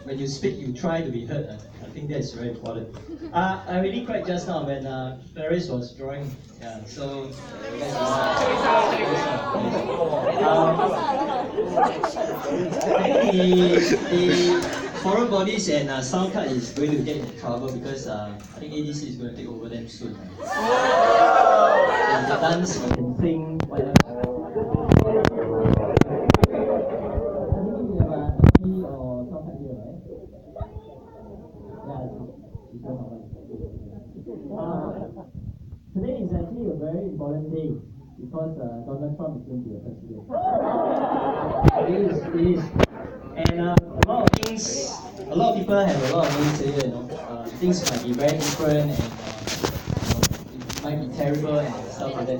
when you speak, you try to be heard. I think that's very important. I really cried just now when Paris was drawing. Yeah, so I think the foreign bodies and sound card is going to get into trouble because I think ADC is going to take over them soon. And the dance, you can sing, whatever. Today is actually a very important day because Donald Trump is going to be a president. It is. And a lot of things, a lot of people have a lot of things to say, things might be very different and it might be terrible and stuff like that.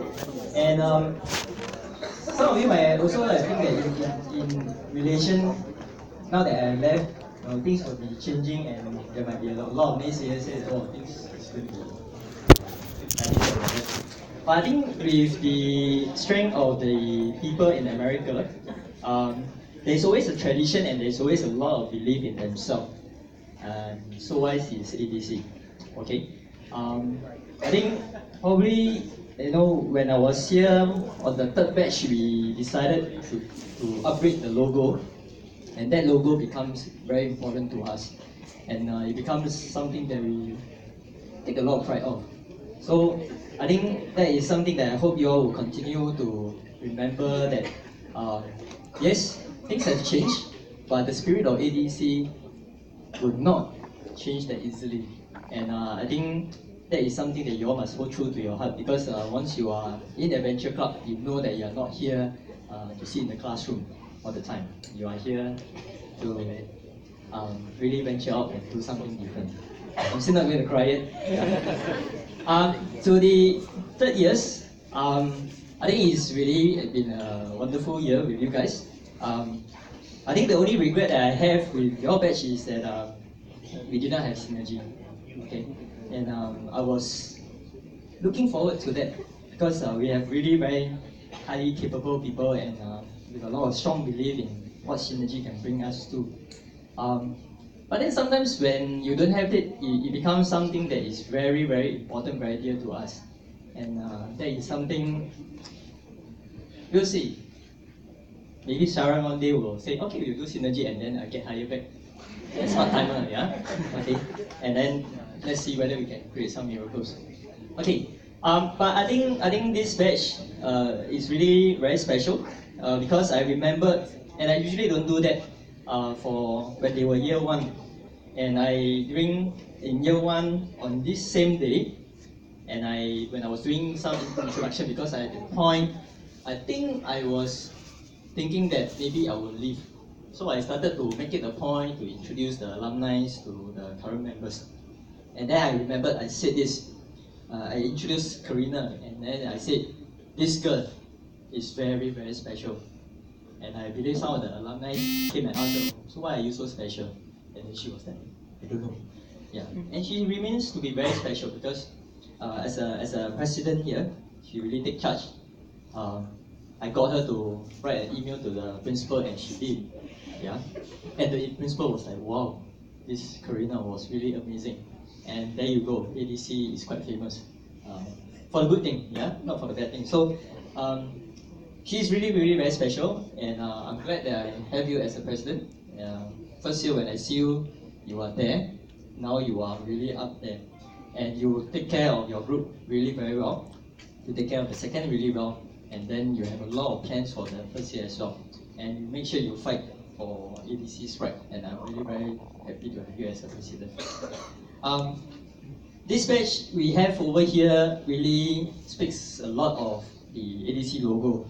And some of you might also think that in relation, now that I left, things will be changing and there might be a lot of naysayers say, oh, things is going to be. But I think with the strength of the people in America, there's always a tradition and there's always a lot of belief in themselves. So why is ADC? Okay. I think probably when I was here on the third batch, we decided to upgrade the logo, and that logo becomes very important to us, and it becomes something that we take a lot of pride of. So I think that is something that I hope you all will continue to remember that yes, things have changed, but the spirit of ADC would not change that easily. And I think that is something that you all must hold true to your heart, because once you are in Adventure Club, you know that you are not here to sit in the classroom all the time. You are here to really venture out and do something different. I'm still not going to cry yet. To the third years, I think it's really been a wonderful year with you guys. I think the only regret that I have with your batch is that we did not have synergy. Okay, and I was looking forward to that because we have really very highly capable people and with a lot of strong belief in what synergy can bring us to. But then sometimes when you don't have it, it becomes something that is very, very important, very dear to us. And that is something, we'll see. Maybe Sharon one day will say, okay, we'll do synergy and then I get hired back. That's part-timer, yeah? Okay. And then let's see whether we can create some miracles. Okay. But I think this batch is really very special because I remembered, and I usually don't do that for when they were year one. And in year one on this same day, and when I was doing some introduction, because at that point, I think I was thinking that maybe I will leave. So I started to make it a point to introduce the alumni to the current members. And then I remembered I said this. I introduced Karina, and then I said, this girl is very, very special. And I believe some of the alumni came and asked her, so why are you so special? And then she was like, I don't know. Yeah, and she remains to be very special because as a president here, she really take charge. I got her to write an email to the principal and she did. Yeah, and the principal was like, wow, this Karina was really amazing. And there you go, ADC is quite famous. For the good thing, yeah, not for the bad thing. So she's really, really very special, and I'm glad that I have you as a president. First year when I see you, you are there. Now you are really up there. And you take care of your group really very well. You take care of the second really well. And then you have a lot of plans for the first year as well. And you make sure you fight for ADC's right. And I'm really very happy to have you as a president. This badge we have over here really speaks a lot of the ADC logo,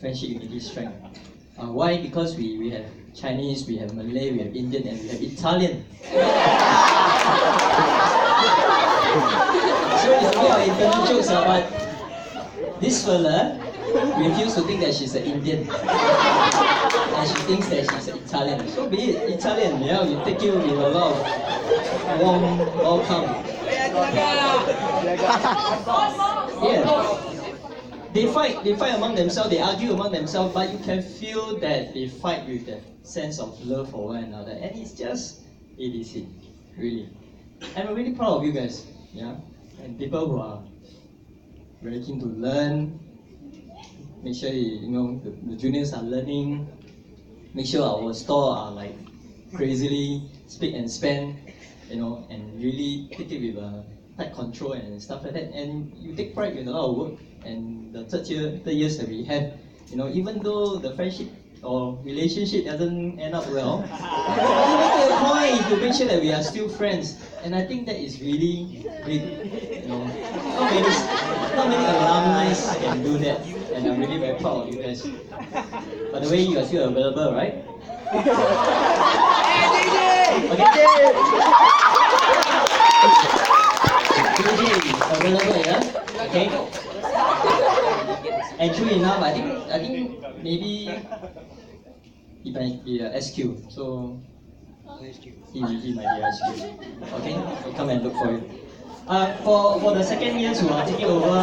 Friendship, Unity, Strength. Why? Because we have Chinese, we have Malay, we have Indian, and we have Italian. So it's a bit of internal jokes, but this fella refused to think that she's an Indian. And she thinks that she's an Italian. So be it, Italian, yeah, we take you with a lot of warm welcome. Yeah. They fight among themselves, they argue among themselves, but you can feel that they fight with that sense of love for one another. And it's just ADC, really. And I'm really proud of you guys, yeah, and people who are very keen to learn. Make sure the juniors are learning. Make sure our store are like crazily speak and span, and really take it with a tight control and stuff like that. And you take pride in a lot of work. And the third years that we have, even though the friendship or relationship doesn't end up well, we make it a point to make sure that we are still friends. And I think that is really big. Not many alumni can do that. And I'm really very proud of you guys. By the way, you are still available, right? Available, yeah? Okay. And true enough, I think maybe he might be a SQ. So he might be a SQ. Okay, so come and look for it. For the second years who are taking over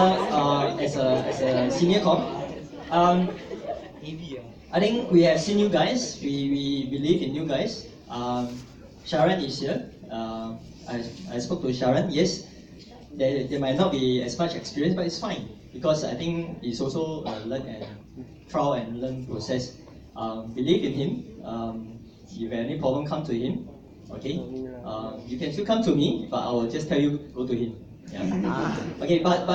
as a senior com, I think we have seen you guys. We believe in you guys. Sharon is here. I spoke to Sharon. Yes, there might not be as much experience, but it's fine because I think it's also a learn and trial and learn process. Believe in him. If any problem, come to him. Okay. You can still come to me, but I will just tell you go to him. Yeah. Okay, but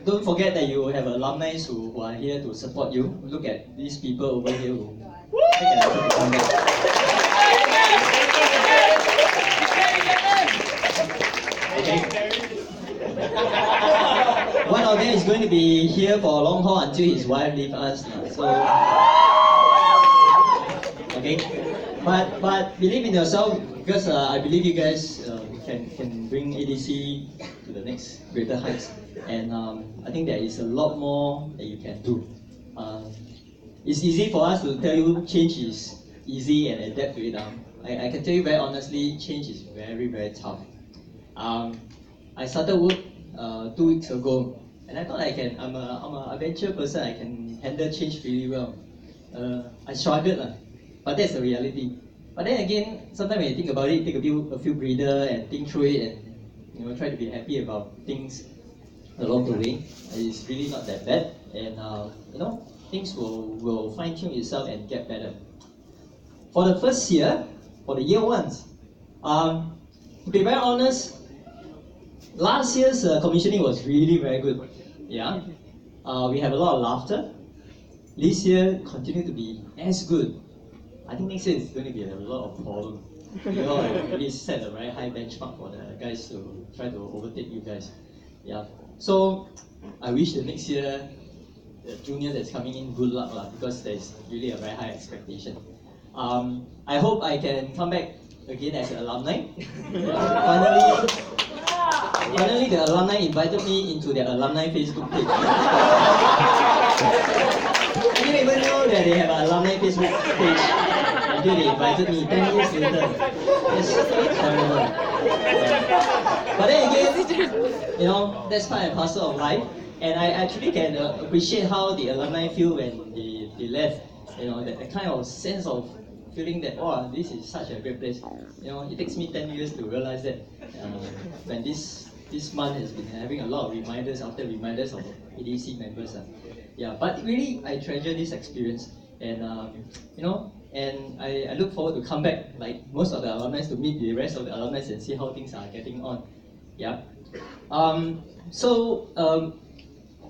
don't forget that you have alumni who are here to support you. Look at these people over here who take an effort to come back. Okay. One of them is going to be here for a long haul until his wife leaves us. So, okay. But believe in yourself because I believe you guys can bring ADC to the next greater heights, and I think there is a lot more that you can do. It's easy for us to tell you change is easy and adapt to it. I can tell you very honestly, change is very, very tough. I started work 2 weeks ago, and I thought I'm an adventure person. I can handle change really well. I struggled, but that's the reality. But then again, sometimes when you think about it, take a few breather and think through it, and try to be happy about things along the way. It's really not that bad, and things will fine tune itself and get better. For the first year, for the year ones, to be very honest, last year's commissioning was really very good. Yeah, we have a lot of laughter. This year continue to be as good. I think next year is going to be a lot of problems. Really set a very high benchmark for the guys to try to overtake you guys. Yeah. So I wish the next year the junior that's coming in good luck because there's really a very high expectation. I hope I can come back again as an alumni. Finally, the alumni invited me into their alumni Facebook page. I didn't even know that they have an alumni Facebook page until they invited me 10 years later. It's terrible. But then again, that's part and parcel of life. And I actually can appreciate how the alumni feel when they left. That kind of sense of feeling that, oh, this is such a great place. It takes me 10 years to realize that when this month has been having a lot of reminders after reminders of ADC members. Yeah, but really I treasure this experience, and and I look forward to come back like most of the alumni to meet the rest of the alumni and see how things are getting on. Yeah.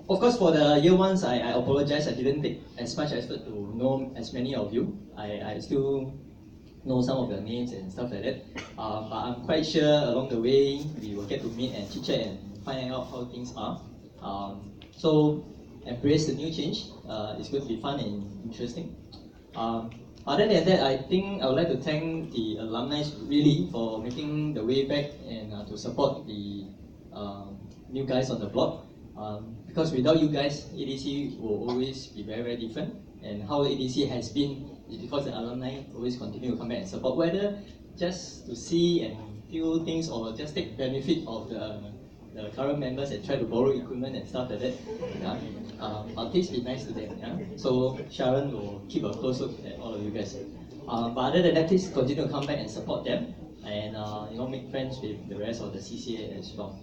Of course, for the year ones, I apologize. I didn't take as much effort to know as many of you. I still know some of your names and stuff like that. But I'm quite sure along the way we will get to meet and chit chat and find out how things are. So embrace the new change. It's going to be fun and interesting. Other than that, I think I would like to thank the alumni really for making the way back and to support the new guys on the block. Because without you guys, ADC will always be very, very different. And how ADC has been is because the alumni always continue to come back and support, whether just to see and feel things or just take benefit of the current members and try to borrow equipment and stuff like that. But please be nice to them. Yeah? So Sharon will keep a close look at all of you guys. But other than that, please continue to come back and support them. and make friends with the rest of the CCA as well.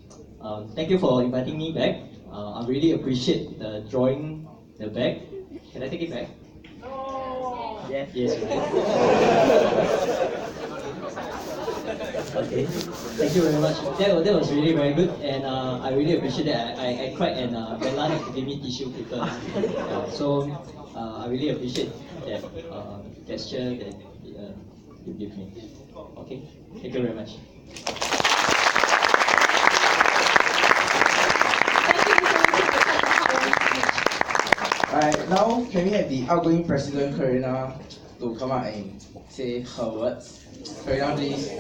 Thank you for inviting me back. I really appreciate the drawing the bag. Can I take it back? Yes. Yes, right. Okay, thank you very much. That was really very good, and I really appreciate that. I cried, and Bella had to give me tissue paper. So I really appreciate that gesture that you give me. Okay, thank you very much. Alright, now can we have the outgoing President Karina to come out and say her words? Karina, please.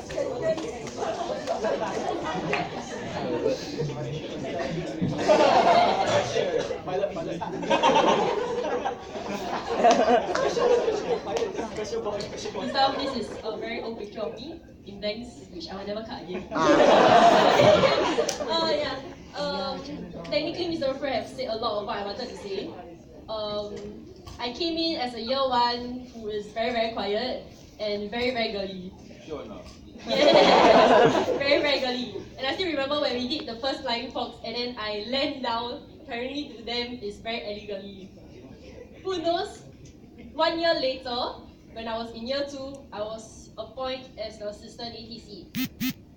So this is a very old picture of me in banks, which I will never cut again. Yeah. Technically, Mr. Fred have said a lot of what I wanted to say. I came in as a year one who is very, very quiet and very, very girly. Sure enough. Yeah, very, very girly. And I still remember when we did the first flying fox and then I land down, apparently to them it's very elegantly. Who knows? 1 year later, when I was in year 2, I was appointed as the assistant ATC.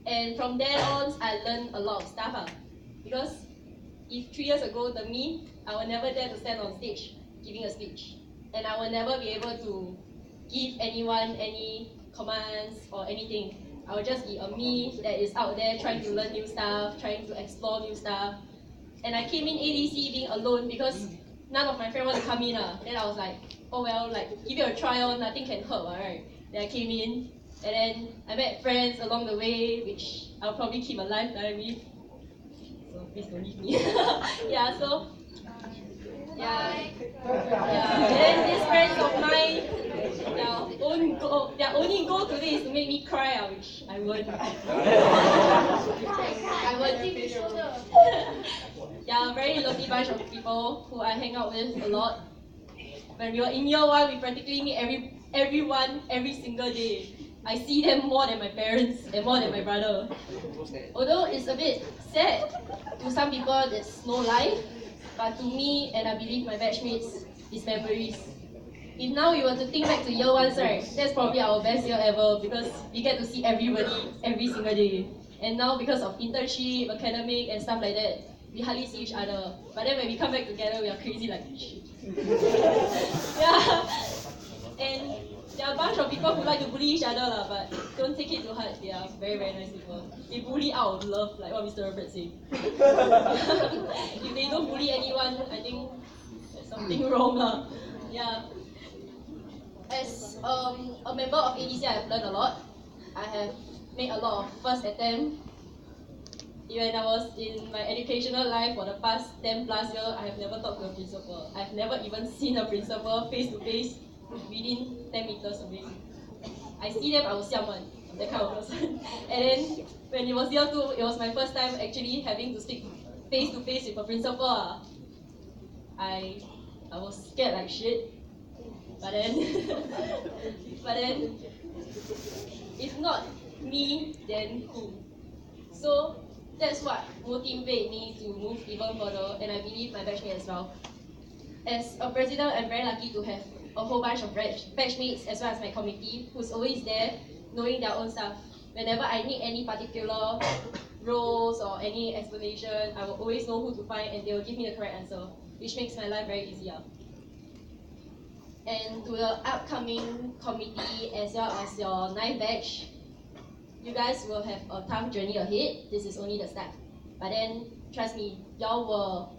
And from there on, I learned a lot of stuff. Because if 3 years ago, the me, I would never dare to stand on stage giving a speech. And I will never be able to give anyone any commands or anything. I will just be a me that is out there trying to learn new stuff, trying to explore new stuff. And I came in ADC being alone because none of my friends want to come in. Then I was like, oh well, like give it a try, nothing can hurt, right? Then I came in, and then I met friends along the way, which I'll probably keep a lifetime with. So please don't leave me. Yeah, so yeah. And then these friends of mine, their only goal today is to make me cry, which I won't. I won't. Yeah, a very lovely bunch of people who I hang out with a lot. When we were in year 1, we practically meet everyone every single day. I see them more than my parents and more than my brother. Although it's a bit sad, to some people there's no life, but to me, and I believe my batchmates, it's memories. If now we were to think back to year 1, right, that's probably our best year ever because we get to see everybody every single day. And now because of internship, academic and stuff like that, we hardly see each other. But then when we come back together, we are crazy like shit. Yeah. And there are a bunch of people who like to bully each other, but don't take it to heart. They are very, very nice people. They bully out of love, like what Mr. Robert said. If they don't bully anyone, I think there's something wrong. Yeah. As a member of ADC, I have learned a lot. I have made a lot of first attempts. When I was in my educational life for the past 10 plus years, I have never talked to a principal. I've never even seen a principal face to face within 10 meters away. I see them, I will siam one, that kind of person. And then when it was year 2, it was my first time actually having to speak face to face with a principal. I was scared like shit. But then, if not me, then who? So that's what motivated me to move even further, and I believe my batchmate as well. As a president, I'm very lucky to have a whole bunch of batchmates as well as my committee who's always there, knowing their own stuff. Whenever I need any particular roles or any explanation, I will always know who to find and they will give me the correct answer, which makes my life very easier. And to the upcoming committee as well as your 9th batch, you guys will have a tough journey ahead. This is only the start. But then, trust me, y'all will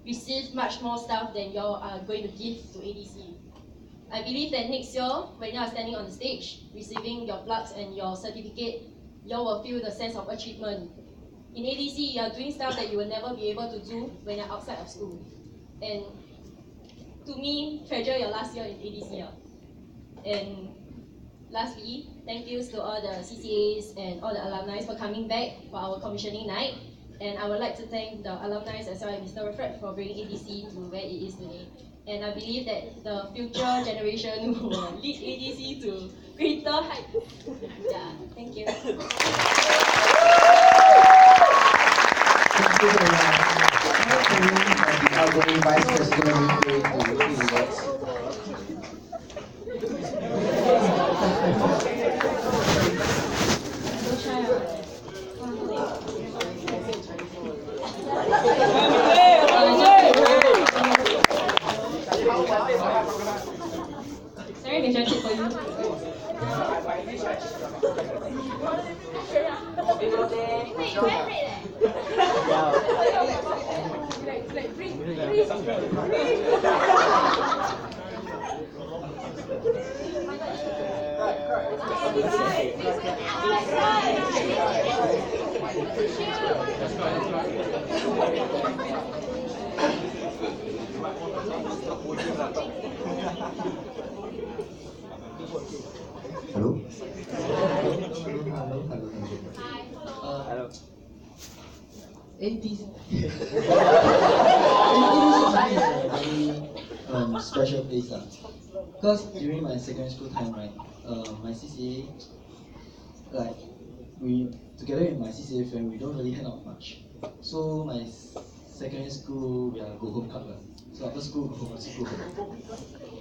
receive much more stuff than y'all are going to give to ADC. I believe that next year, when you are standing on the stage, receiving your plaques and your certificate, y'all will feel the sense of achievement. In ADC, you are doing stuff that you will never be able to do when you're outside of school. And to me, treasure your last year in ADC. And lastly, thank yous to all the CCAs and all the alumni for coming back for our commissioning night. And I would like to thank the alumni as well as Mr. Fred for bringing ADC to where it is today. And I believe that the future generation will lead ADC to greater heights. Yeah, thank you. Thank you very much. Now can we have the outgoing Vice President referring to the words? So shy, ah. Sorry, may judge it for you. Hello? Hello. ATC. Very special place. Because during my secondary school time, right, my CCA, like, we, together with my CCA friend, we don't really hang out much. So my secondary school, we are go home club. So after school, go home, after school, go home.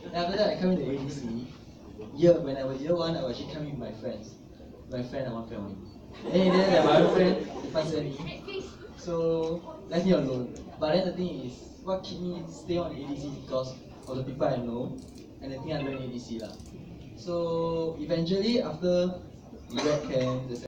And after that, I come into ADC. When I was year 1, I was actually coming with my friends. My friend and one friend only. And then my other friend, the pastor me. So left me alone. But then the thing is, what keep me stay on ADC is because of the people I know and the thing I learn in ADC lah. So eventually after the red camp, the